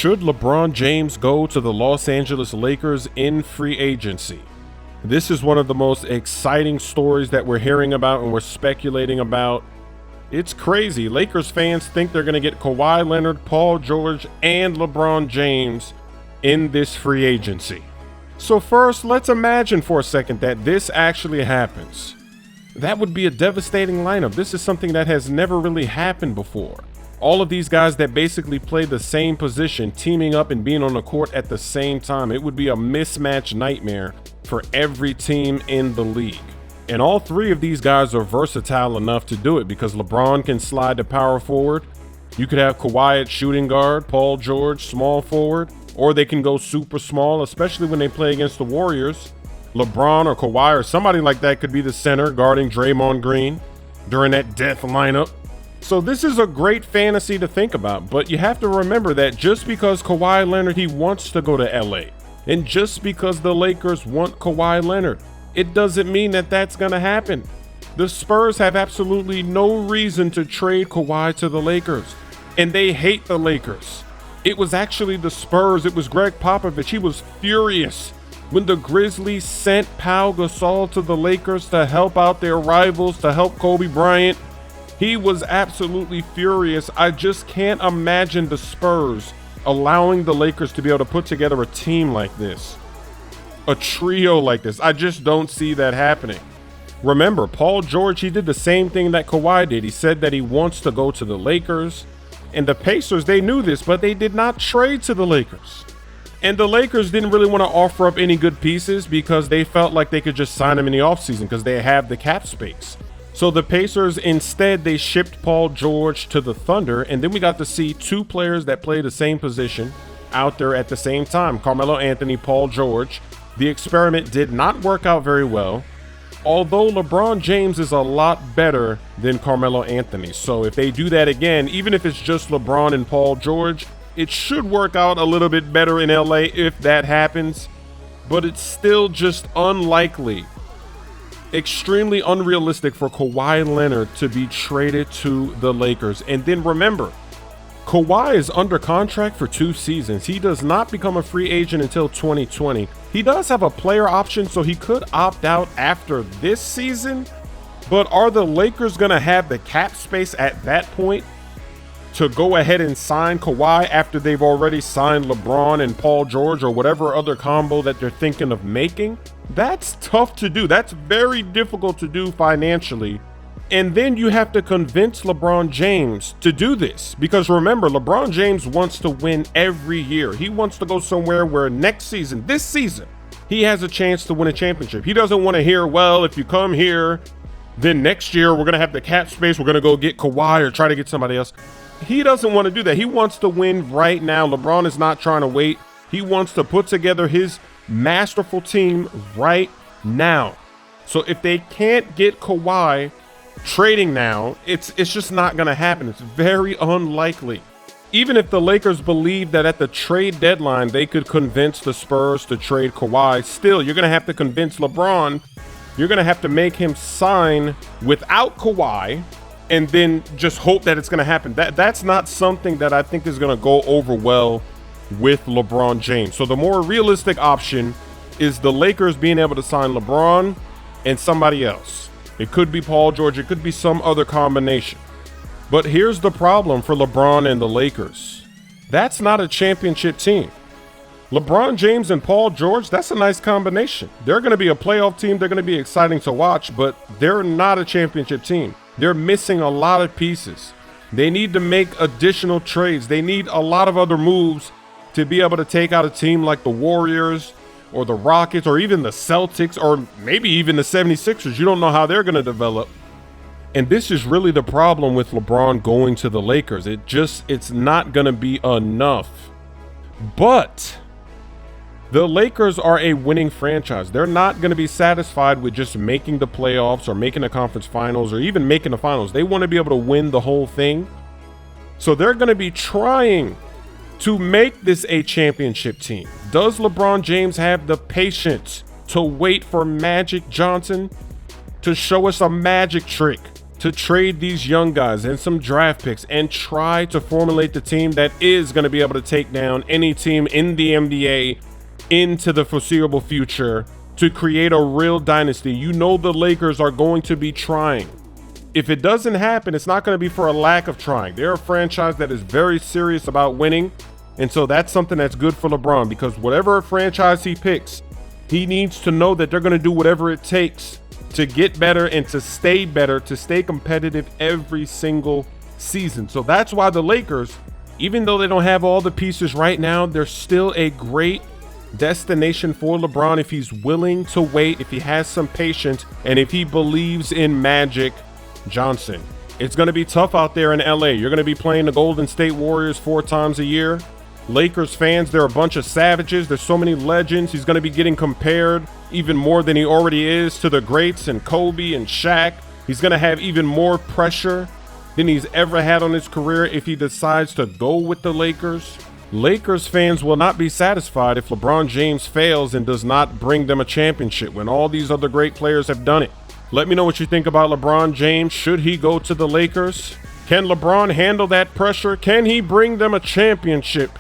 Should LeBron James go to the Los Angeles Lakers in free agency? This is one of the most exciting stories that we're hearing about and we're speculating about. It's crazy. Lakers fans think they're going to get Kawhi Leonard, Paul George, and LeBron James in this free agency. So first, let's imagine for a second that this actually happens. That would be a devastating lineup. This is something that has never really happened before. All of these guys that basically play the same position, teaming up and being on the court at the same time. It would be a mismatch nightmare for every team in the league. And all three of these guys are versatile enough to do it because LeBron can slide to power forward. You could have Kawhi at shooting guard, Paul George small forward, or they can go super small, especially when they play against the Warriors. LeBron or Kawhi or somebody like that could be the center guarding Draymond Green during that death lineup. So this is a great fantasy to think about, but you have to remember that just because Kawhi Leonard, he wants to go to LA, and just because the Lakers want Kawhi Leonard, it doesn't mean that that's going to happen. The Spurs have absolutely no reason to trade Kawhi to the Lakers, and they hate the Lakers. It was actually the Spurs. It was Greg Popovich. He was furious when the Grizzlies sent Pau Gasol to the Lakers to help out their rivals, to help Kobe Bryant. He was absolutely furious. I just can't imagine the Spurs allowing the Lakers to be able to put together a team like this, a trio like this. I just don't see that happening. Remember, Paul George, he did the same thing that Kawhi did. He said that he wants to go to the Lakers. And the Pacers, they knew this, but they did not trade to the Lakers. And the Lakers didn't really want to offer up any good pieces because they felt like they could just sign them in the offseason because they have the cap space. So the Pacers, instead, they shipped Paul George to the Thunder, and then we got to see two players that play the same position out there at the same time, Carmelo Anthony, Paul George. The experiment did not work out very well, although LeBron James is a lot better than Carmelo Anthony. So if they do that again, even if it's just LeBron and Paul George, it should work out a little bit better in LA if that happens, but it's still just unlikely. Extremely unrealistic for Kawhi Leonard to be traded to the Lakers. And then remember, Kawhi is under contract for 2 seasons. He does not become a free agent until 2020. He does have a player option, so he could opt out after this season. But are the Lakers going to have the cap space at that point to go ahead and sign Kawhi after they've already signed LeBron and Paul George or whatever other combo that they're thinking of making? That's tough to do. That's very difficult to do financially. And then you have to convince LeBron James to do this. Because remember, LeBron James wants to win every year. He wants to go somewhere where next season, this season, he has a chance to win a championship. He doesn't want to hear, well, if you come here, then next year we're going to have the cap space. We're going to go get Kawhi or try to get somebody else. He doesn't want to do that. He wants to win right now. LeBron is not trying to wait. He wants to put together his masterful team right now. So if they can't get Kawhi trading now, it's just not going to happen. It's very unlikely. Even if the Lakers believe that at the trade deadline they could convince the Spurs to trade Kawhi, still you're going to have to convince LeBron. You're going to have to make him sign without Kawhi and then just hope that it's going to happen. That's not something that I think is going to go over well with LeBron James. So the more realistic option is the Lakers being able to sign LeBron and somebody else. It could be Paul George. It could be some other combination. But here's the problem for LeBron and the Lakers. That's not a championship team. LeBron James and Paul George, that's a nice combination. They're going to be a playoff team. They're going to be exciting to watch, but they're not a championship team. They're missing a lot of pieces. They need to make additional trades. They need a lot of other moves to be able to take out a team like the Warriors or the Rockets or even the Celtics or maybe even the 76ers. You don't know how they're going to develop. And this is really the problem with LeBron going to the Lakers. It's not going to be enough. But the Lakers are a winning franchise. They're not going to be satisfied with just making the playoffs or making the conference finals or even making the finals. They want to be able to win the whole thing. So they're going to be trying to make this a championship team. Does LeBron James have the patience to wait for Magic Johnson to show us a magic trick, to trade these young guys and some draft picks and try to formulate the team that is going to be able to take down any team in the NBA into the foreseeable future to create a real dynasty. You know the Lakers are going to be trying. If it doesn't happen, it's not going to be for a lack of trying. They're a franchise that is very serious about winning, and so that's something that's good for LeBron, because whatever franchise he picks, he needs to know that they're going to do whatever it takes to get better and to stay better, to stay competitive every single season. So that's why the Lakers, even though they don't have all the pieces right now, they're still a great destination for LeBron if he's willing to wait, if he has some patience, and if he believes in Magic Johnson. It's going to be tough out there in LA. You're going to be playing the Golden State Warriors 4 times a year. Lakers fans, they're a bunch of savages. There's so many legends. He's going to be getting compared even more than he already is to the greats and Kobe and Shaq. He's going to have even more pressure than he's ever had on his career if he decides to go with the Lakers. Lakers fans will not be satisfied if LeBron James fails and does not bring them a championship when all these other great players have done it. Let me know what you think about LeBron James. Should he go to the Lakers? Can LeBron handle that pressure? Can he bring them a championship?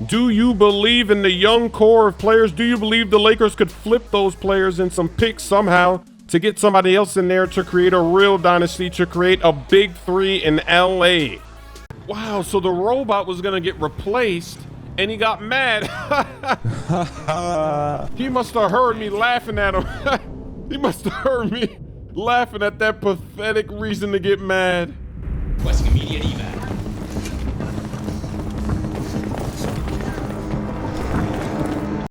Do you believe in the young core of players? Do you believe the Lakers could flip those players in some picks somehow to get somebody else in there to create a real dynasty, to create a big three in LA? Wow, so the robot was gonna get replaced and he got mad. He must have heard me laughing at him. He must have heard me laughing at that pathetic reason to get mad. Requesting immediate evac.